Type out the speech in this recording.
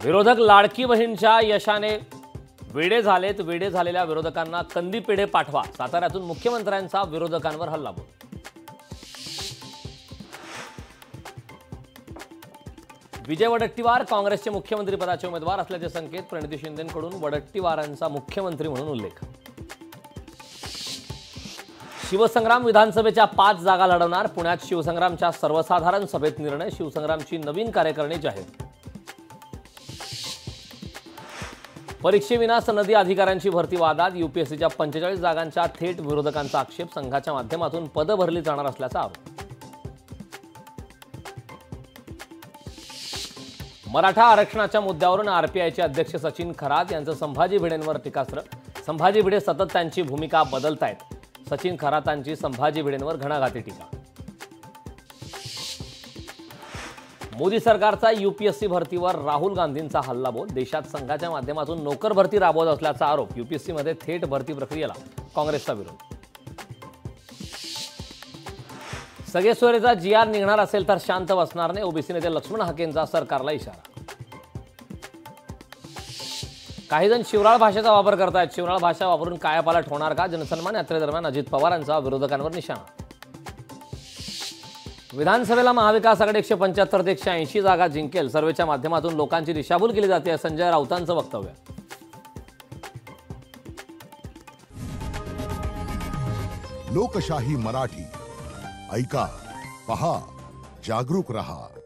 विरोधक लाडकी बहीणच्या यशाने वेडे झालेत. वेडे झालेल्या विरोधकांना कंदी पेढे पाठवा. साताऱ्यातून मुख्यमंत्र्यांचा विरोधकांवर हल्लाबोल. विजय वडेट्टीवार काँग्रेसचे मुख्यमंत्रीपदाचे उमेदवार असल्याचे संकेत. प्रणिती शिंदेंकडून वडेट्टीवारांचा मुख्यमंत्री म्हणून उल्लेख. शिवसंग्राम विधानसभेच्या 5 जागा लढवणार. पुण्यात शिवसंग्रामच्या सर्वसाधारण सभेत निर्णय. शिवसंग्रामची नवीन कार्यकारिणी जाहीर. परीक्षेविना सनदी अधिकाऱ्यांची भरती वादात. यूपीएससीच्या 45 जागांच्या थेट विरोधकांचा आक्षेप. संघाच्या माध्यमातून पदं भरली जाणार असल्याचा आरोप. मराठा आरक्षणाच्या मुद्द्यावरून आरपीआयचे अध्यक्ष सचिन खरात यांचं संभाजी भिडेंवर टीकास्त्र. संभाजी भिडे सतत त्यांची भूमिका बदलतायत. सचिन खरातांची संभाजी भिडेंवर घणाघाती टीका. मोदी सरकारचा यूपीएससी भरतीवर राहुल गांधींचा हल्लाबोल. देशात संघाच्या माध्यमातून नोकर भरती राबवत असल्याचा आरोप. यूपीएससीमध्ये थेट भरती प्रक्रियेला काँग्रेसचा विरोध. सगेसोयरेचा जीआर निघणार असेल तर शांत बसणार नाही. ओबीसी नेते लक्ष्मण हाकेंचा सरकारला इशारा. काही जण शिवराळ भाषेचा वापर करतायत. शिवराळ भाषा वापरून कायापालट होणार का? जनसन्मान यात्रेदरम्यान अजित पवारांचा विरोधकांवर निशाणा. विधानसभेला महाविकास आघाडी 175 ते 180 जागा जिंकेल. सर्वेच्या माध्यमातून लोकांची दिशाभूल केली जाते. संजय राऊतांचं वक्तव्य. लोकशाही मराठी ऐका, पहा, जागरूक रहा.